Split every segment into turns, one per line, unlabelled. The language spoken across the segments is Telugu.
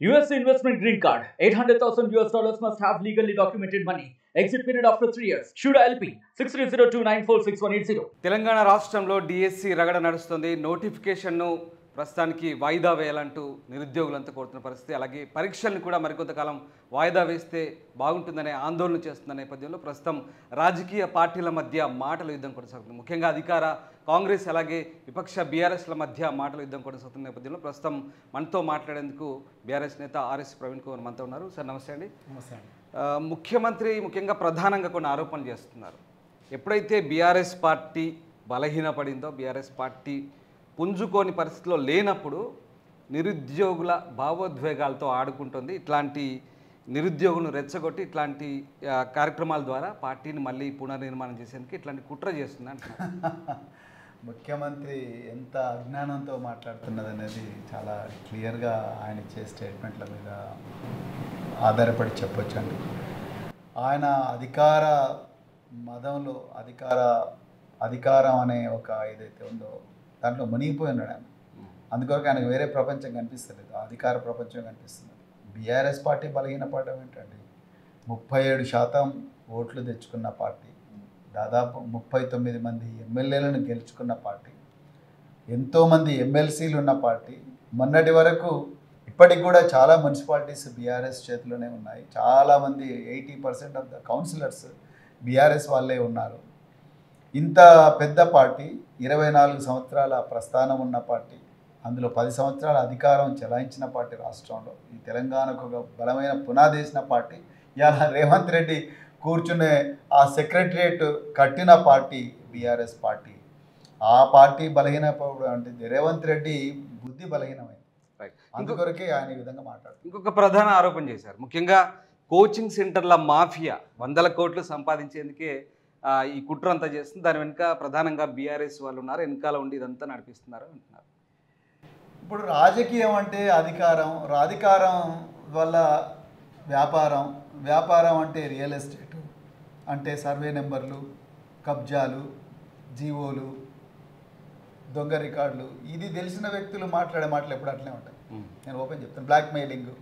US investment green card. $800,000 must have legally documented money. Exit period after 3 years. Shuda LP 6302946180.
Telangana రాష్ట్రంలో డిఎస్సి రగడ నడుస్తుంది. నోటిఫికేషన్ను ప్రస్తుతానికి వాయిదా వేయాలంటూ నిరుద్యోగులంతా కోరుతున్న పరిస్థితి. అలాగే పరీక్షలను కూడా మరికొంతకాలం వాయిదా వేస్తే బాగుంటుందనే ఆందోళన చేస్తున్న నేపథ్యంలో ప్రస్తుతం రాజకీయ పార్టీల మధ్య మాటల యుద్ధం కొనసాగుతుంది. ముఖ్యంగా అధికార కాంగ్రెస్ అలాగే విపక్ష బీఆర్ఎస్ల మధ్య మాటల యుద్ధం కొనసాగుతున్న నేపథ్యంలో ప్రస్తుతం మనతో మాట్లాడేందుకు బీఆర్ఎస్ నేత ఆర్ఎస్ ప్రవీణ్ కుమార్ మనతో ఉన్నారు. సార్ నమస్తే అండి. ముఖ్యమంత్రి ముఖ్యంగా ప్రధానంగా కొన్ని ఆరోపణలు చేస్తున్నారు. ఎప్పుడైతే బీఆర్ఎస్ పార్టీ బలహీనపడిందో, బీఆర్ఎస్ పార్టీ పుంజుకోని పరిస్థితిలో లేనప్పుడు నిరుద్యోగుల భావోద్వేగాలతో ఆడుకుంటుంది. ఇట్లాంటి నిరుద్యోగులను రెచ్చగొట్టి ఇట్లాంటి కార్యక్రమాల ద్వారా పార్టీని మళ్ళీ పునర్నిర్మాణం చేసేందుకు ఇట్లాంటి కుట్ర చేస్తుంది అంటున్నారు.
ముఖ్యమంత్రి ఎంత అజ్ఞానంతో మాట్లాడుతున్నది అనేది చాలా క్లియర్గా ఆయన ఇచ్చే స్టేట్మెంట్ల మీద ఆధారపడి చెప్పొచ్చండి. ఆయన అధికార మదంలో అధికారం అనే ఒక ఏదైతే ఉందో దాంట్లో మునిగిపోయి ఉన్నాడు ఆయన. అందుకొరకు ఆయనకు వేరే ప్రపంచం కనిపిస్తలేదు, అధికార ప్రపంచం కనిపిస్తుంది. బీఆర్ఎస్ పార్టీ బలహీనపడడం ఏంటండి? 37% ఓట్లు తెచ్చుకున్న పార్టీ, దాదాపు 39 మంది ఎమ్మెల్యేలను గెలుచుకున్న పార్టీ, ఎంతోమంది ఎమ్మెల్సీలు ఉన్న పార్టీ. మొన్నటి వరకు ఇప్పటికి కూడా చాలా మున్సిపాలిటీస్ బీఆర్ఎస్ చేతిలోనే ఉన్నాయి. చాలామంది 80% ఆఫ్ ద కౌన్సిలర్స్ బీఆర్ఎస్ వాళ్ళే ఉన్నారు. ఇంత పెద్ద పార్టీ, 24 సంవత్సరాల ప్రస్థానం ఉన్న పార్టీ, అందులో 10 సంవత్సరాల అధికారం చెలాయించిన పార్టీ రాష్ట్రంలో, ఈ తెలంగాణకు ఒక బలమైన పునాదేసిన పార్టీ. ఇలా రేవంత్ రెడ్డి కూర్చునే ఆ సెక్రటరియట్ కట్టిన పార్టీ బీఆర్ఎస్ పార్టీ. ఆ పార్టీ బలహీనపడు అంటే రేవంత్ రెడ్డి బుద్ధి బలహీనమైంది. అందుకొరకే ఆయన ఈ విధంగా మాట్లాడుతారు.
ఇంకొక ప్రధాన ఆరోపణ చేశారు. ముఖ్యంగా కోచింగ్ సెంటర్ల మాఫియా 100 కోట్లు సంపాదించేందుకే ఈ కుట్ర అంతా చేస్తుంది. దాని వెనుక ప్రధానంగా బీఆర్ఎస్ వాళ్ళు ఉన్నారు, వెనకాల ఉండి ఇదంతా నడిపిస్తున్నారు అంటున్నారు.
ఇప్పుడు రాజకీయం అంటే అధికారం వల్ల వ్యాపారం అంటే రియల్ ఎస్టేటు, అంటే సర్వే నెంబర్లు, కబ్జాలు, జీవోలు, దొంగ రికార్డులు. ఇది తెలిసిన వ్యక్తులు మాట్లాడే మాటలు ఎప్పుడు అట్లనే ఉంటాయి. నేను ఓపెన్ చెప్తాను. బ్లాక్ మెయిలింగ్,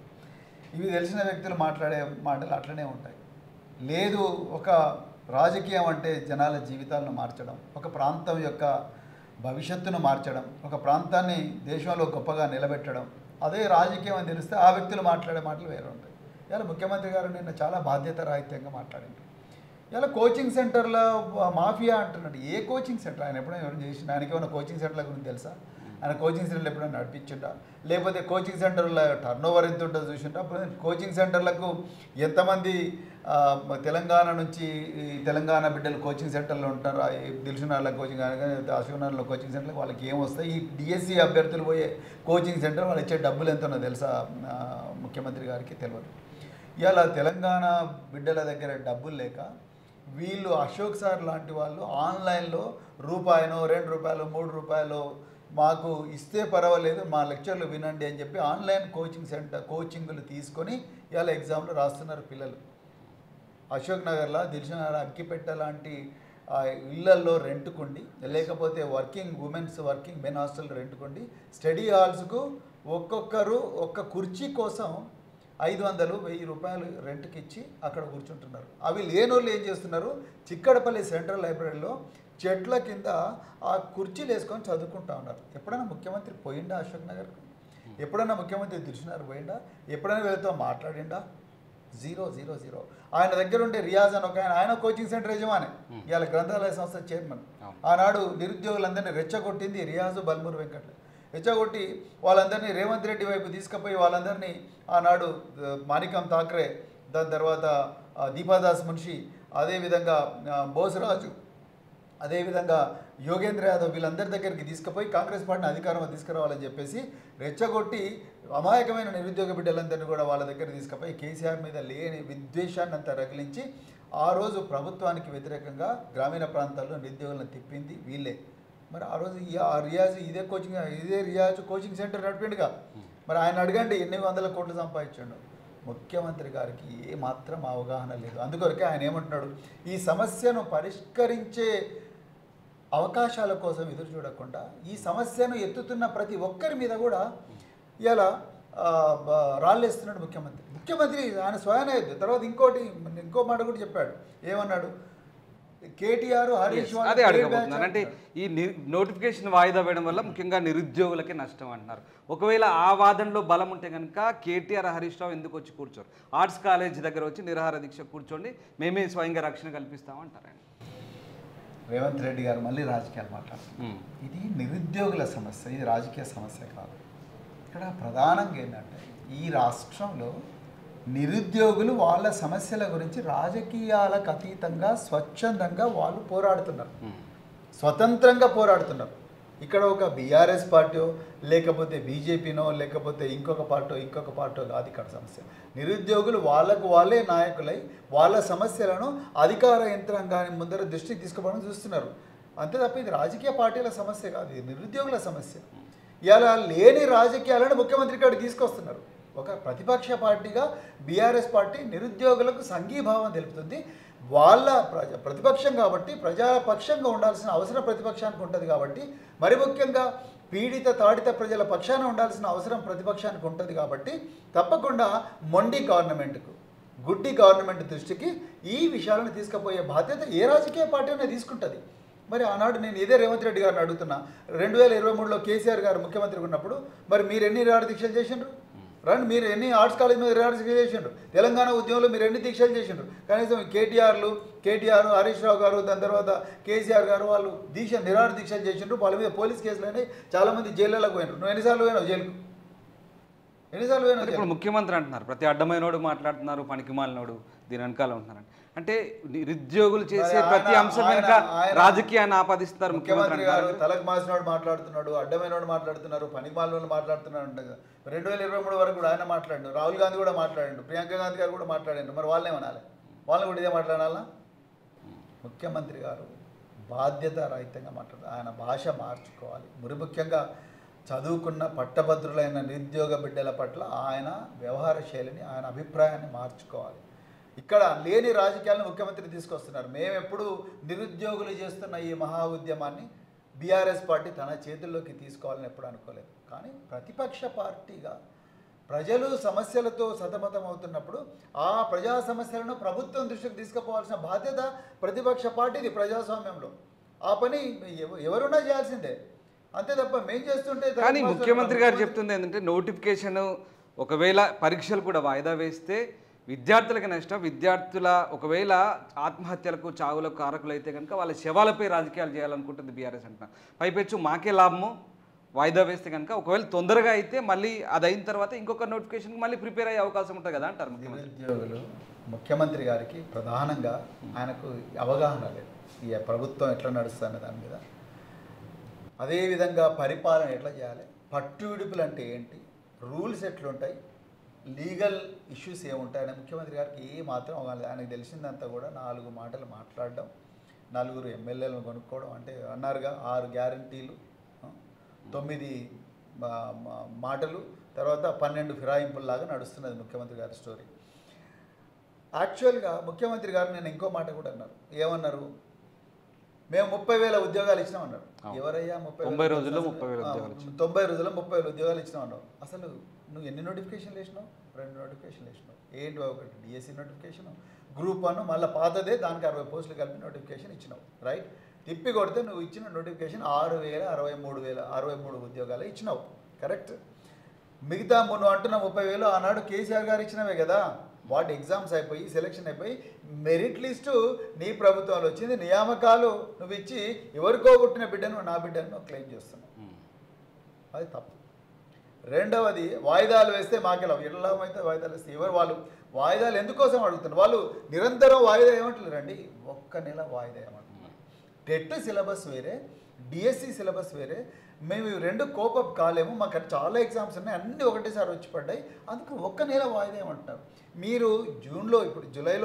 ఇవి తెలిసిన వ్యక్తులు మాట్లాడే మాటలు అట్లనే ఉంటాయి. లేదు, ఒక రాజకీయం అంటే జనాల జీవితాలను మార్చడం, ఒక ప్రాంతం యొక్క భవిష్యత్తును మార్చడం, ఒక ప్రాంతాన్ని దేశంలో గొప్పగా నిలబెట్టడం, అదే రాజకీయం అని తెలిస్తే ఆ వ్యక్తులు మాట్లాడే మాటలు వేరే ఉంటాయి. ఇలా ముఖ్యమంత్రి గారు నిన్న చాలా బాధ్యతారాహిత్యంగా మాట్లాడారు. ఇలా కోచింగ్ సెంటర్ల మాఫియా అంటున్నాడు. ఏ కోచింగ్ సెంటర్? ఆయన ఎప్పుడైనా ఎవరైనా చేసిన? ఆయనకి ఏమైనా కోచింగ్ సెంటర్ల గురించి తెలుసా? ఆయన కోచింగ్ సెంటర్లు ఎప్పుడైనా నడిపించుంటా? లేకపోతే కోచింగ్ సెంటర్ల టర్నోవర్ ఎంత ఉంటుందో చూసింటా? కోచింగ్ సెంటర్లకు ఎంతమంది తెలంగాణ నుంచి తెలంగాణ బిడ్డలు కోచింగ్ సెంటర్లో ఉంటారు? దిల్సునార్ల కోచింగ్ కానీ అశోక్నగర్లో కోచింగ్ సెంటర్లకు వాళ్ళకి ఏమొస్తాయి? ఈ డిఎస్సి అభ్యర్థులు పోయే కోచింగ్ సెంటర్ వాళ్ళు ఇచ్చే డబ్బులు ఎంత ఉన్నో తెలుసా ముఖ్యమంత్రి గారికి? తెలియదు. ఇలా తెలంగాణ బిడ్డల దగ్గర డబ్బులు లేక వీళ్ళు అశోక్ సార్ లాంటి వాళ్ళు ఆన్లైన్లో రూపాయనో, 2 రూపాయలు, 3 రూపాయలు మాకు ఇస్తే పర్వాలేదు, మా లెక్చర్లు వినండి అని చెప్పి ఆన్లైన్ కోచింగ్లు తీసుకొని ఇలా ఎగ్జామ్లు రాస్తున్నారు పిల్లలు. అశోక్ నగర్లో, దిల్సుఖ్నగర్, అక్కిపెట్ట లాంటి ఇళ్లల్లో రెంట్కుండి, లేకపోతే వర్కింగ్ మెన్ హాస్టల్ రెంట్కుండి స్టడీ హాల్స్కు ఒక్కొక్కరు ఒక్క కుర్చీ కోసం 500-1000 రూపాయలు రెంట్కి ఇచ్చి అక్కడ కూర్చుంటున్నారు. అవి లేనోళ్ళు ఏం చేస్తున్నారు? చిక్కడపల్లి సెంట్రల్ లైబ్రరీలో చెట్ల కింద ఆ కుర్చీలు వేసుకొని చదువుకుంటా ఉన్నారు. ఎప్పుడైనా ముఖ్యమంత్రి పోయిండా అశోక్ నగర్కు? ఎప్పుడైనా ముఖ్యమంత్రి దిల్సుఖ్నగర్ పోయిండా? ఎప్పుడైనా వీళ్ళతో మాట్లాడిండా? జీరో. ఆయన దగ్గర ఉండే రియాజ్ అని ఒక ఆయన కోచింగ్ సెంటర్ యజమాని, ఇవాళ గ్రంథాలయ సంస్థ చైర్మన్. ఆనాడు నిరుద్యోగులందరినీ రెచ్చగొట్టింది రియాజు బల్మూరు వెంకట్. రెచ్చగొట్టి వాళ్ళందరినీ రేవంత్ రెడ్డి వైపు తీసుకుపోయి వాళ్ళందరినీ ఆనాడు మాణికం ఠాక్రే, దాని తర్వాత దీపాదాస్ మున్షి, అదేవిధంగా బోసరాజు, అదేవిధంగా యోగేంద్ర యాదవ్, వీళ్ళందరి దగ్గరికి తీసుకుపోయి కాంగ్రెస్ పార్టీని అధికారంలో తీసుకురావాలని చెప్పేసి రెచ్చగొట్టి అమాయకమైన నిరుద్యోగ బిడ్డలందరినీ కూడా వాళ్ళ దగ్గర తీసుకుపోయి కేసీఆర్ మీద లేని విద్వేషాన్ని అంతా రగిలించి ఆ రోజు ప్రభుత్వానికి వ్యతిరేకంగా గ్రామీణ ప్రాంతాల్లో నిరుద్యోగులను తిప్పింది వీళ్ళే. మరి ఆ రోజు ఇదే రియాజ్ కోచింగ్ సెంటర్ నడిపిండుగా. మరి ఆయన అడగండి ఎన్ని 100 కోట్లు సంపాదించాడు. ముఖ్యమంత్రి గారికి ఏమాత్రం అవగాహన లేదు. అందుకొరకే ఆయన ఏమంటున్నాడు? ఈ సమస్యను పరిష్కరించే అవకాశాల కోసం ఎదురు చూడకుండా ఈ సమస్యను ఎత్తుతున్న ప్రతి ఒక్కరి మీద కూడా ఇలా రాళ్ళేస్తున్నాడు ముఖ్యమంత్రి ఆయన స్వయాన తర్వాత ఇంకో మాట కూడా చెప్పాడు. ఏమన్నాడు? కేటీఆర్ హరీష్
అదే అడగబోతున్నాను. అంటే ఈ నోటిఫికేషన్ వాయిదా వేయడం వల్ల ముఖ్యంగా నిరుద్యోగులకే నష్టం అంటున్నారు. ఒకవేళ ఆ వాదనలో బలం ఉంటే కనుక కేటీఆర్ హరీష్ రావు ఎందుకు వచ్చి కూర్చోరు? ఆర్ట్స్ కాలేజ్ దగ్గర వచ్చి నిరాహార దీక్ష కూర్చోండి, మేమే స్వయంగా రక్షణ కల్పిస్తామంటారు ఆయన.
రేవంత్ రెడ్డి గారు మళ్ళీ రాజకీయాలు మాట్లాడుతున్నారు. ఇది నిరుద్యోగుల సమస్య, ఇది రాజకీయ సమస్య కాదు. ఇక్కడ ప్రధానంగా ఏంటంటే ఈ రాష్ట్రంలో నిరుద్యోగులు వాళ్ళ సమస్యల గురించి రాజకీయాలకు అతీతంగా స్వచ్ఛందంగా వాళ్ళు పోరాడుతున్నారు, స్వతంత్రంగా పోరాడుతున్నారు. ఇక్కడ ఒక బీఆర్ఎస్ పార్టీ లేకపోతే బీజేపీనో లేకపోతే ఇంకొక పార్టీ కాదు ఇక్కడ సమస్య. నిరుద్యోగులు వాళ్ళకు వాళ్ళే నాయకులై వాళ్ళ సమస్యలను అధికార యంత్రాంగాన్ని ముందర దృష్టికి తీసుకోవడం చూస్తున్నారు. అంతే తప్ప ఇది రాజకీయ పార్టీల సమస్య కాదు, ఇది నిరుద్యోగుల సమస్య. ఇలా లేని రాజకీయాలను ముఖ్యమంత్రి గారు తీసుకొస్తున్నారు. ఒక ప్రతిపక్ష పార్టీగా బీఆర్ఎస్ పార్టీ నిరుద్యోగులకు సంఘీభావం తెలుపుతుంది. వాళ్ళ ప్రతిపక్షం కాబట్టి ప్రజాపక్షంగా ఉండాల్సిన అవసరం ప్రతిపక్షానికి ఉంటుంది కాబట్టి, మరి ముఖ్యంగా పీడిత తాడిత ప్రజల పక్షాన ఉండాల్సిన అవసరం ప్రతిపక్షానికి ఉంటుంది కాబట్టి తప్పకుండా మొండి గవర్నమెంట్కు, గుడ్డి గవర్నమెంట్ దృష్టికి ఈ విషయాలను తీసుకుపోయే బాధ్యత ఏ రాజకీయ పార్టీ అయినా తీసుకుంటుంది. మరి ఆనాడు నేను ఇదే రేవంత్ రెడ్డి గారిని అడుగుతున్నా, 2023లో కేసీఆర్ గారు ముఖ్యమంత్రి ఉన్నప్పుడు మరి మీరు ఎన్ని నిరాహార దీక్షలు చేసిండ్రు? రండి, మీరు ఎన్ని ఆర్ట్స్ కాలేజ్ మీద నిరాహార దీక్షలు చేసిండ్రు? తెలంగాణ ఉద్యమంలో మీరు ఎన్ని దీక్షలు చేసిండ్రు? కనీసం కేటీఆర్ హరీష్ రావు గారు, దాని తర్వాత కేసీఆర్ గారు వాళ్ళు నిరాహార దీక్షలు చేసిండ్రు. వాళ్ళ మీద పోలీస్ కేసులు అయినాయి, చాలామంది జైళ్ళలోకి పోయినారు. నువ్వు ఎన్నిసార్లు పోయినావు జైలుకు? ఎన్నిసార్లు పోయినావు?
ఇప్పుడు ముఖ్యమంత్రి అంటున్నారు ప్రతి అడ్డమైనోడు మాట్లాడుతున్నారు, పనికిమాలినోడు దీని వెనకాల ఉంటున్నారు. అంటే నిరుద్యోగులు చేసే ప్రతి అంశం వెనుక రాజకీయాన్ని ఆపాదిస్తారు.
ముఖ్యమంత్రి గారు తలకు మాసినోడు మాట్లాడుతున్నాడు, అడ్డమైనోడు మాట్లాడుతున్నారు, పనికిమాలినోడు మాట్లాడుతున్నాడు అంటే 2023 వరకు కూడా ఆయన మాట్లాడు, రాహుల్ గాంధీ కూడా మాట్లాడండు, ప్రియాంక గాంధీ గారు కూడా మాట్లాడారు. మరి వాళ్ళనే అనాలి, వాళ్ళని కూడా ఇదే మాట్లాడాలా? ముఖ్యమంత్రి గారు బాధ్యత రహితంగా మాట్లాడారు. ఆయన భాష మార్చుకోవాలి. మరి ముఖ్యంగా చదువుకున్న పట్టభద్రులైన నిరుద్యోగ బిడ్డల పట్ల ఆయన వ్యవహార శైలిని, ఆయన అభిప్రాయాన్ని మార్చుకోవాలి. ఇక్కడ లేని రాజకీయాలను ముఖ్యమంత్రి తీసుకొస్తున్నారు. మేము ఎప్పుడు నిరుద్యోగులు చేస్తున్న ఈ మహా ఉద్యమాన్ని బీఆర్ఎస్ పార్టీ తన చేతుల్లోకి తీసుకోవాలని ఎప్పుడు అనుకోలేదు. కానీ ప్రతిపక్ష పార్టీగా ప్రజలు సమస్యలతో సతమతం అవుతున్నప్పుడు ఆ ప్రజా సమస్యలను ప్రభుత్వం దృష్టికి తీసుకుపోవాల్సిన బాధ్యత ప్రతిపక్ష పార్టీది ప్రజాస్వామ్యంలో. ఆ పని ఎవరున్నా చేయాల్సిందే, అంతే తప్ప మేం చేస్తుంటే.
కానీ ముఖ్యమంత్రి గారు చెప్తుంది ఏంటంటే నోటిఫికేషన్ ఒకవేళ పరీక్షలు కూడా వాయిదా వేస్తే విద్యార్థులకి నష్టం. విద్యార్థుల ఒకవేళ ఆత్మహత్యలకు చావులకు కారకులు అయితే కనుక వాళ్ళ శవాలపై రాజకీయాలు చేయాలనుకుంటుంది బీఆర్ఎస్ అంటున్నారు. పైపెచ్చు మాకే లాభము వాయిదా వేస్తే కనుక ఒకవేళ తొందరగా అయితే మళ్ళీ అది అయిన తర్వాత ఇంకొక నోటిఫికేషన్కి మళ్ళీ ప్రిపేర్ అయ్యే అవకాశం ఉంటుంది కదా అంటారు
నిరుద్యోగులు. ముఖ్యమంత్రి గారికి ప్రధానంగా ఆయనకు అవగాహన లేదు ఈ ప్రభుత్వం ఎట్లా నడుస్తుంది దాని మీద. అదేవిధంగా పరిపాలన ఎట్లా చేయాలి, పట్టు విడుపులు అంటే ఏంటి, రూల్స్ ఎట్లుంటాయి, లీగల్ ఇష్యూస్ ఏముంటాయని ముఖ్యమంత్రి గారికి ఏ మాత్రం ఆయనకు తెలిసిందంతా కూడా 4 మాటలు మాట్లాడడం, 4 ఎమ్మెల్యేలను కొనుక్కోవడం. అంటే అన్నారుగా 6 గ్యారంటీలు, 9 మాటలు, తర్వాత 12 ఫిరాయింపుల్లాగా నడుస్తున్నది ముఖ్యమంత్రి గారి స్టోరీ. యాక్చువల్గా ముఖ్యమంత్రి గారు నేను ఇంకో మాట కూడా అన్నారు. ఏమన్నారు? మేము 30,000 ఉద్యోగాలు ఇచ్చినామన్నారు. ఎవరయ్యా
90 రోజుల్లో
30,000 ఉద్యోగాలు ఇచ్చినామన్నారు. అసలు నువ్వు ఎన్ని నోటిఫికేషన్లు వేసినావు? 2 నోటిఫికేషన్లు వేసినావు. ఏంటి? ఒకటి డిఎస్సి నోటిఫికేషన్, గ్రూప్ 1 మళ్ళీ పాతదే, దానికి 60 పోస్టులు కలిపి నోటిఫికేషన్ ఇచ్చినావు. రైట్? తిప్పి కొడితే నువ్వు ఇచ్చిన నోటిఫికేషన్ 6,063 ఉద్యోగాలు ఇచ్చినావు. కరెక్ట్? మిగతా నువ్వు అంటున్న 30,000 ఆనాడు కేసీఆర్ గారు ఇచ్చినవే కదా. వాటి ఎగ్జామ్స్ అయిపోయి సెలక్షన్ అయిపోయి మెరిట్ లిస్టు నీ ప్రభుత్వంలో వచ్చింది, నియామకాలు నువ్వు ఇచ్చి ఎవరికో పుట్టిన బిడ్డను నా బిడ్డను నువ్వు క్లెయిమ్ చేస్తున్నావు. అది తప్పు. రెండవది, వాయిదాలు వేస్తే మాకెలా అయితే వాయిదాలు వేస్తే ఎవరు వాళ్ళు వాయిదాలు ఎందుకోసం అడుగుతున్నారు? వాళ్ళు నిరంతరం వాయిదా ఏమంటున్నారండి? 1 నెల వాయిదా ఏమంటున్నారు. టెట్ సిలబస్ వేరే, డిఎస్సి సిలబస్ వేరే. మేము ఇవి 2 కోపప్ కాలేము, మాకు చాలా ఎగ్జామ్స్ ఉన్నాయి, అన్నీ ఒకటేసారి వచ్చి పడ్డాయి, అందుకు 1 నెల వాయిదా ఏమంటున్నారు. మీరు జూన్లో, ఇప్పుడు జూలై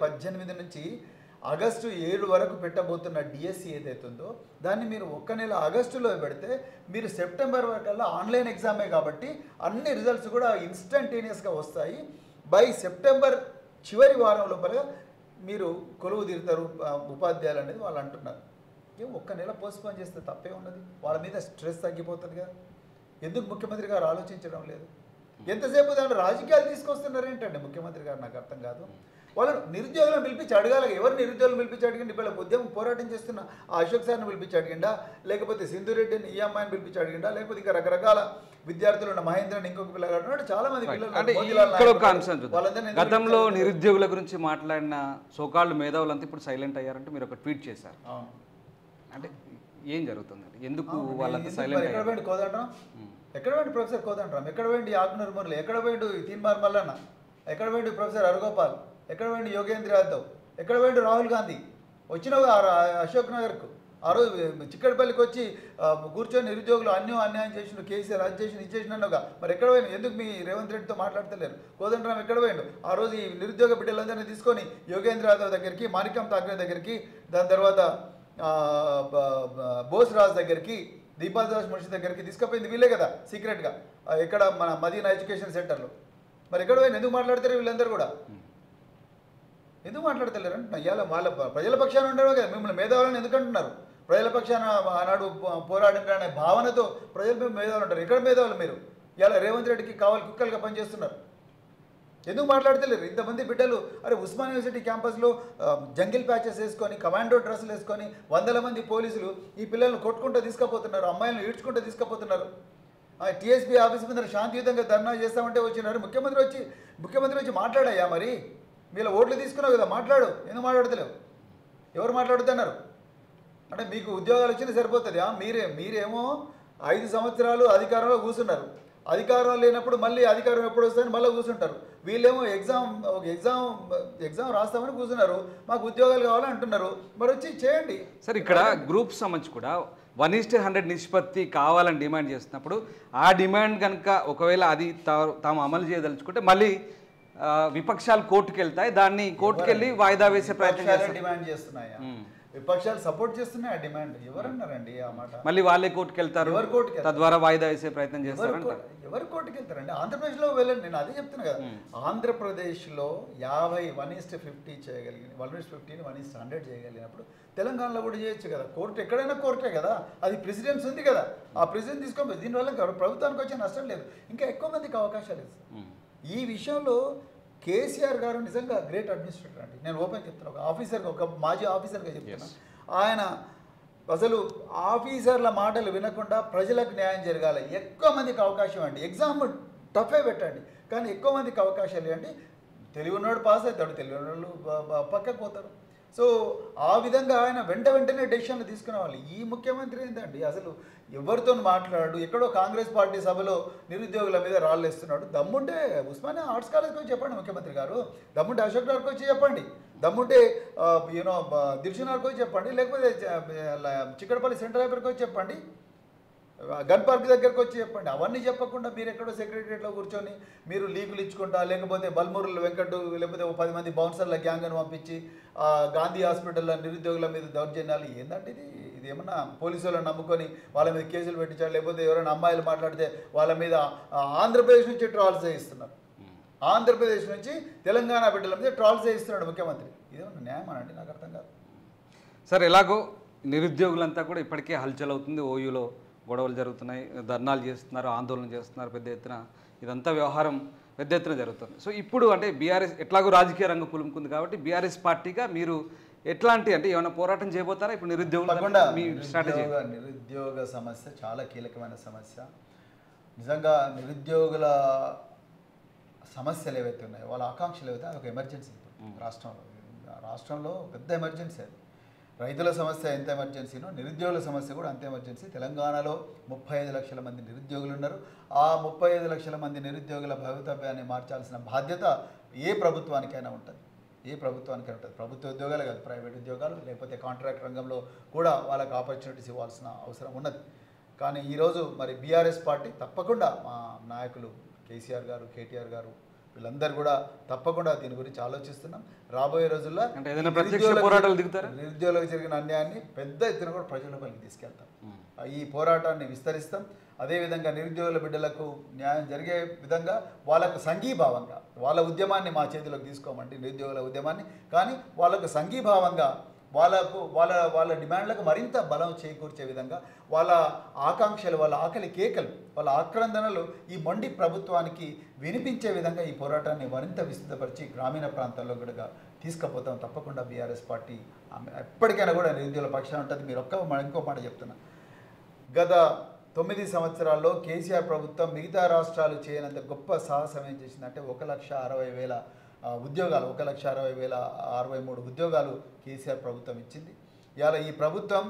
18 నుంచి ఆగస్టు 7 వరకు పెట్టబోతున్న డిఎస్సి ఏదైతుందో దాన్ని మీరు 1 నెల ఆగస్టులో పెడితే మీరు సెప్టెంబర్ వరకల్లా ఆన్లైన్ ఎగ్జామే కాబట్టి అన్ని రిజల్ట్స్ కూడా ఇన్స్టంటేనియస్గా వస్తాయి. బై సెప్టెంబర్ చివరి వారం లోపల మీరు కొలువు తీరుతారు ఉపాధ్యాయులు అనేది వాళ్ళు అంటున్నారు. 1 నెల పోస్ట్పోన్ చేస్తే తప్పే ఉన్నది, వాళ్ళ మీద స్ట్రెస్ తగ్గిపోతుంది కదా. ఎందుకు ముఖ్యమంత్రి గారు ఆలోచించడం లేదు? ఎంతసేపు దాంట్లో రాజకీయాలు తీసుకొస్తున్నారు ఏంటండి ముఖ్యమంత్రి గారు? నాకు అర్థం కాదు. వాళ్ళని నిరుద్యోగులను పిలిపించి అడగాలి. ఎవరు నిరుద్యోగులను పిలిపించి అడిగిండి? వీళ్ళ ఉద్యమం పోరాటం చేస్తున్న ఆ అశోక్ సార్ని పిలిపించి అడిగిండా, లేకపోతే సింధురెడ్డిని ఈ అమ్మాయిని పిలిపించి అడిగిండా, లేకపోతే ఇంకా రకరకాల విద్యార్థులు ఉన్న మహేంద్రని ఇంకొక పిల్లగాడు చాలా మంది
అంటే ఇక్కడ ఒక అంశం చూద్దాం. గతంలో నిరుద్యోగుల గురించి మాట్లాడిన సోకాళ్ళు మేధావులంతా ఇప్పుడు సైలెంట్ అయ్యారంటే మీరు ఒక ట్వీట్ చేశారు. అంటే ఏం జరుగుతుందండి? ఎందుకు వాళ్ళంతా సైలెంట్ అయ్యారు?
ఎక్కడ పోయింది కోదండరాం? ఎక్కడ పోయింది ప్రొఫెసర్ కోదండరాం? ఎక్కడ పోయింది ఆగ్నూర్ మురళి? ఎక్కడ పోయిండు తీన్మార్ మల్లన్న? ఎక్కడ పోయిండు ప్రొఫెసర్ హరగోపాల్? ఎక్కడ పోయిండు యోగేంద్ర యాదవ్? ఎక్కడ పోయిండు రాహుల్ గాంధీ? వచ్చినావు అశోక్ నగర్కు ఆ రోజు చిక్కడపల్లికి వచ్చి కూర్చొని నిరుద్యోగులు అన్యాయం చేసిన కేసీఆర్ అది చేసిన ఇది చేసినావుగా. మరి ఎక్కడ పోయిండు? ఎందుకు మీ రేవంత్ రెడ్డితో మాట్లాడతలేరు? కోదండరాం ఎక్కడ పోయిండు? ఆ రోజు ఈ నిరుద్యోగ బిడ్డలందరినీ తీసుకొని యోగేంద్ర యాదవ్ దగ్గరికి, మాణిక్యం ఠాక్రే దగ్గరికి, దాని తర్వాత బోస్ రాజ్ దగ్గరికి, దీపాదాస్ మున్షి దగ్గరికి తీసుకుపోయింది వీళ్ళే కదా సీక్రెట్గా, ఎక్కడ మన మదీనా ఎడ్యుకేషన్ సెంటర్లో. మరి ఎక్కడ పోయింది? ఎందుకు మాట్లాడతారు వీళ్ళందరూ కూడా? ఎందుకు మాట్లాడతలేరు అంటున్నా. ఇవాళ వాళ్ళ ప్రజల పక్షాన ఉండేవే కదా. మిమ్మల్ని మేధావులను ఎందుకు అంటున్నారు? ప్రజల పక్షాన ఆనాడు పోరాడిన భావనతో ప్రజలు మేధావులు ఉంటారు. ఎక్కడ మేధావులు మీరు? ఇవాళ రేవంత్ రెడ్డికి కావాలి కుక్కలుగా పనిచేస్తున్నారు. ఎందుకు మాట్లాడతలేరు? ఇంతమంది బిడ్డలు అరే ఉస్మాన్ యూనివర్సిటీ క్యాంపస్లో జంగిల్ ప్యాచెస్ వేసుకొని, కమాండో డ్రెస్సులు వేసుకొని 100 మంది పోలీసులు ఈ పిల్లలను కొట్టుకుంటూ తీసుకుపోతున్నారు, అమ్మాయిలను ఈడ్చుకుంటూ తీసుకుపోతున్నారు. టీఎస్పీ ఆఫీస్ మీద శాంతియుతంగా ధర్నా చేస్తామంటే వచ్చినారు. ముఖ్యమంత్రి వచ్చి మాట్లాడాయా? మరి వీళ్ళ ఓట్లు తీసుకున్నావు కదా, మాట్లాడు. ఎందుకు మాట్లాడతలేవు? ఎవరు మాట్లాడుతున్నారు? అంటే మీకు ఉద్యోగాలు వచ్చినా సరిపోతుంది. మీరేమో 5 సంవత్సరాలు అధికారంలో కూర్చున్నారు. అధికారం లేనప్పుడు మళ్ళీ అధికారం ఎప్పుడు వస్తుందని మళ్ళీ కూర్చుంటారు. వీళ్ళేమో ఎగ్జామ్ రాస్తామని కూర్చున్నారు. మాకు ఉద్యోగాలు కావాలని అంటున్నారు. మరి వచ్చి చేయండి.
సార్ ఇక్కడ గ్రూప్ సంబంధించి కూడా 1:100 నిష్పత్తి కావాలని డిమాండ్ చేస్తున్నప్పుడు ఆ డిమాండ్ కనుక ఒకవేళ అది తాము అమలు చేయదలుచుకుంటే మళ్ళీ విపక్షాలు కోర్టుకు వెళ్తాయి. దాన్ని కోర్టుకు వెళ్ళి వాయిదా వేసే ప్రయత్నం
డిమాండ్ చేస్తున్నాయా? విపక్షాలు సపోర్ట్ చేస్తున్నాయి ఆ డిమాండ్. ఎవరన్నారండి ఆ మాట?
మళ్ళీ వాళ్ళే కోర్టుకు వెళ్తారు, తద్వారా వాయిదా వేసే ప్రయత్నం చేస్తారు.
ఎవరు కోర్టుకు వెళ్తారండి? ఆంధ్రప్రదేశ్లో వెళ్ళండి. నేను అదే చెప్తున్నా కదా, ఆంధ్రప్రదేశ్లో 50:150 చేయగలిగింది, 1:50 1:100 చేయగలిగినప్పుడు తెలంగాణలో కూడా చేయొచ్చు కదా. కోర్టు ఎక్కడైనా కోర్టే కదా, అది ప్రెసిడెన్స్ ఉంది కదా, ఆ ప్రెసిడెన్స్ తీసుకోవాలి. దీనివల్ల ప్రభుత్వానికి వచ్చే నష్టం లేదు, ఇంకా ఎక్కువ మందికి అవకాశాలు ఇస్తుంది. ఈ విషయంలో కేసీఆర్ గారు నిజంగా గ్రేట్ అడ్మినిస్ట్రేటర్ అండి. నేను ఓపెన్ చెప్తాను, ఒక ఆఫీసర్గా, ఒక మాజీ ఆఫీసర్గా చెప్తున్నా. ఆయన అసలు ఆఫీసర్ల మాటలు వినకుండా ప్రజలకు న్యాయం జరగాలి. ఎక్కువ మందికి అవకాశం అండి. ఎగ్జామ్ టఫే పెట్టండి, కానీ ఎక్కువ మందికి అవకాశాలు ఇవ్వండి. తెలివి ఉన్నవాడు పాస్ అవుతాడు, తెలివి ఉన్నవాళ్ళు పక్కకు పోతారు. సో ఆ విధంగా ఆయన వెంటనే డెసిషన్లు తీసుకునే వాళ్ళు. ఈ ముఖ్యమంత్రి ఏంటండి అసలు ఎవరితో మాట్లాడు, ఎక్కడో కాంగ్రెస్ పార్టీ సభలో నిరుద్యోగుల మీద రాళ్ళేస్తున్నాడు. దమ్ముంటే ఉస్మానియా ఆర్ట్స్ కాలేజ్కి వచ్చి చెప్పండి ముఖ్యమంత్రి గారు, దమ్ముంటే అశోక్ నగర్కి వచ్చి చెప్పండి, దమ్ముంటే దిల్షునగర్కి వచ్చి చెప్పండి, లేకపోతే చిక్కడపల్లి సెంటర్ లైబ్రరీకి వచ్చి చెప్పండి, గన్ పార్క్ దగ్గరకు వచ్చి చెప్పండి. అవన్నీ చెప్పకుండా మీరు ఎక్కడో సెక్రటరియట్లో కూర్చొని మీరు లీకులు ఇచ్చుకుంటా, లేకపోతే బల్మూరుల వెంకట్, లేకపోతే 10 మంది బౌన్సర్ల గ్యాంగ్ను పంపించి గాంధీ హాస్పిటల్లో నిరుద్యోగుల మీద దౌర్జన్యాలు ఏంటంటే ఇది ఏమన్నా పోలీసు వాళ్ళని నమ్ముకొని వాళ్ళ మీద కేసులు పెట్టించారు, లేకపోతే ఎవరైనా అమ్మాయిలు మాట్లాడితే వాళ్ళ మీద ఆంధ్రప్రదేశ్ నుంచి ట్రాల్స్ చేయిస్తున్నారు. ఆంధ్రప్రదేశ్ నుంచి తెలంగాణ బిడ్డల మీద ట్రాల్స్ చేయిస్తున్నాడు ముఖ్యమంత్రి. ఇదేమన్నా న్యాయం అనండి? నాకు అర్థం కాదు.
సార్ ఎలాగో నిరుద్యోగులంతా కూడా ఇప్పటికే హల్చల్ అవుతుంది. ఓయూలో గొడవలు జరుగుతున్నాయి, ధర్నాలు చేస్తున్నారు, ఆందోళన చేస్తున్నారు పెద్ద ఎత్తున. ఇదంతా వ్యవహారం పెద్ద ఎత్తున జరుగుతుంది. సో ఇప్పుడు అంటే బీఆర్ఎస్ ఎట్లాగో రాజకీయ రంగం పులుముకుంది కాబట్టి బీఆర్ఎస్ పార్టీగా మీరు ఎట్లాంటి అంటే ఏమైనా పోరాటం చేయబోతారా? ఇప్పుడు
నిరుద్యోగ సమస్య చాలా కీలకమైన సమస్య. నిజంగా నిరుద్యోగుల సమస్యలు ఏవైతే ఉన్నాయో, వాళ్ళ ఆకాంక్షలు ఏవైతే, అది ఒక ఎమర్జెన్సీ రాష్ట్రంలో పెద్ద ఎమర్జెన్సీ. అది రైతుల సమస్య ఎంత ఎమర్జెన్సీనో నిరుద్యోగుల సమస్య కూడా అంత ఎమర్జెన్సీ. తెలంగాణలో 35 లక్షల మంది నిరుద్యోగులు ఉన్నారు. ఆ 35 లక్షల మంది నిరుద్యోగుల భవితవ్యాన్ని మార్చాల్సిన బాధ్యత ఏ ప్రభుత్వానికైనా ఉంటుంది. ప్రభుత్వ ఉద్యోగాలు కాదు, ప్రైవేట్ ఉద్యోగాలు, లేకపోతే కాంట్రాక్ట్ రంగంలో కూడా వాళ్ళకి ఆపర్చునిటీస్ ఇవ్వాల్సిన అవసరం ఉన్నది. కానీ ఈరోజు మరి బీఆర్ఎస్ పార్టీ తప్పకుండా, మా నాయకులు కేసీఆర్ గారు, కేటీఆర్ గారు, వీళ్ళందరూ కూడా తప్పకుండా దీని గురించి ఆలోచిస్తున్నాం. రాబోయే రోజుల్లో నిరుద్యోగులకు జరిగిన అన్యాయాన్ని పెద్ద ఎత్తున కూడా ప్రజలపైకి తీసుకెళ్తాం. ఈ పోరాటాన్ని విస్తరిస్తాం. అదేవిధంగా నిరుద్యోగుల బిడ్డలకు న్యాయం జరిగే విధంగా వాళ్ళకు సంఘీభావంగా, వాళ్ళ ఉద్యమాన్ని మా చేతిలోకి తీసుకోమండి, నిరుద్యోగుల ఉద్యమాన్ని, కానీ వాళ్ళకు సంఘీభావంగా వాళ్ళ డిమాండ్లకు మరింత బలం చేకూర్చే విధంగా వాళ్ళ ఆకాంక్షలు, వాళ్ళ ఆకలి కేకలు, వాళ్ళ ఆక్రందనలు ఈ మొండి ప్రభుత్వానికి వినిపించే విధంగా ఈ పోరాటాన్ని మరింత విస్తృతపరిచి గ్రామీణ ప్రాంతాల్లో కూడా తీసుకుపోతాం. తప్పకుండా బీఆర్ఎస్ పార్టీ ఎప్పటికైనా కూడా నిరుద్యోగుల పక్షాన ఉంటుంది. మీరు ఇంకో మాట చెప్తున్నా, గత 9 సంవత్సరాల్లో కేసీఆర్ ప్రభుత్వం మిగతా రాష్ట్రాలు చేయనంత గొప్ప సాహసం ఏం చేసిందంటే 1,60,000 ఉద్యోగాలు, 1,60,063 ఉద్యోగాలు కేసీఆర్ ప్రభుత్వం ఇచ్చింది. ఇవాళ ఈ ప్రభుత్వం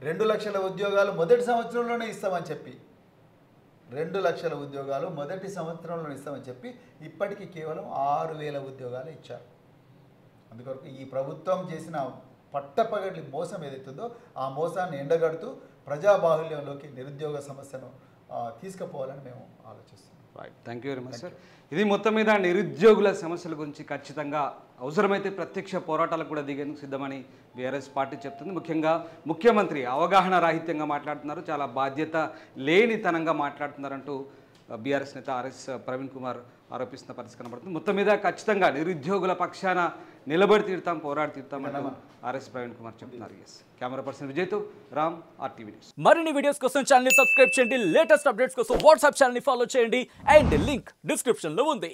2 లక్షల ఉద్యోగాలు మొదటి సంవత్సరంలోనే ఇస్తామని చెప్పి 2 లక్షల ఉద్యోగాలు మొదటి సంవత్సరంలోనే ఇస్తామని చెప్పి ఇప్పటికీ కేవలం 6,000 ఉద్యోగాలు ఇచ్చారు. అందుకొరకు ఈ ప్రభుత్వం చేసిన పట్టపగడ్లి మోసం ఏదైతుందో ఆ మోసాన్ని ఎండగడుతూ ప్రజాబాహుల్యంలోకి నిరుద్యోగ సమస్యను తీసుకుపోవాలని మేము ఆలోచిస్తున్నాం.
Right, thank you very much sir. ఇది మొత్తం మీద నిరుద్యోగుల సమస్యల గురించి ఖచ్చితంగా అవసరమైతే ప్రత్యక్ష పోరాటాలకు కూడా దిగేందుకు సిద్ధమని బీఆర్ఎస్ పార్టీ చెప్తుంది. ముఖ్యంగా ముఖ్యమంత్రి అవగాహన రాహిత్యంగా మాట్లాడుతున్నారు, చాలా బాధ్యత లేనితనంగా మాట్లాడుతున్నారంటూ బీఆర్ఎస్ నేత ఆర్ఎస్ ప్రవీణ్ కుమార్ ఆరోపిస్తున్న పరిస్థితి కనబడుతుంది. మొత్తం మీద ఖచ్చితంగా నిరుద్యోగుల పక్షాన నిలబడి తీరుతాం, పోరాడి తీరుతామంటూ ఆర్ఎస్ ప్రవీణ్ కుమార్ చెప్తున్నారు. కెమెరా పర్సన్ విజయ్తో రామ్, RTV న్యూస్.
మరిన్ని వీడియోస్ కోసం ఛానల్ ని సబ్స్క్రైబ్ చేయండి, లేటెస్ట్ అప్డేట్స్ కోసం వాట్సాప్ ఛానల్ ని ఫాలో చేయండి అండ్ లింక్ డిస్క్రిప్షన్ లో ఉంది.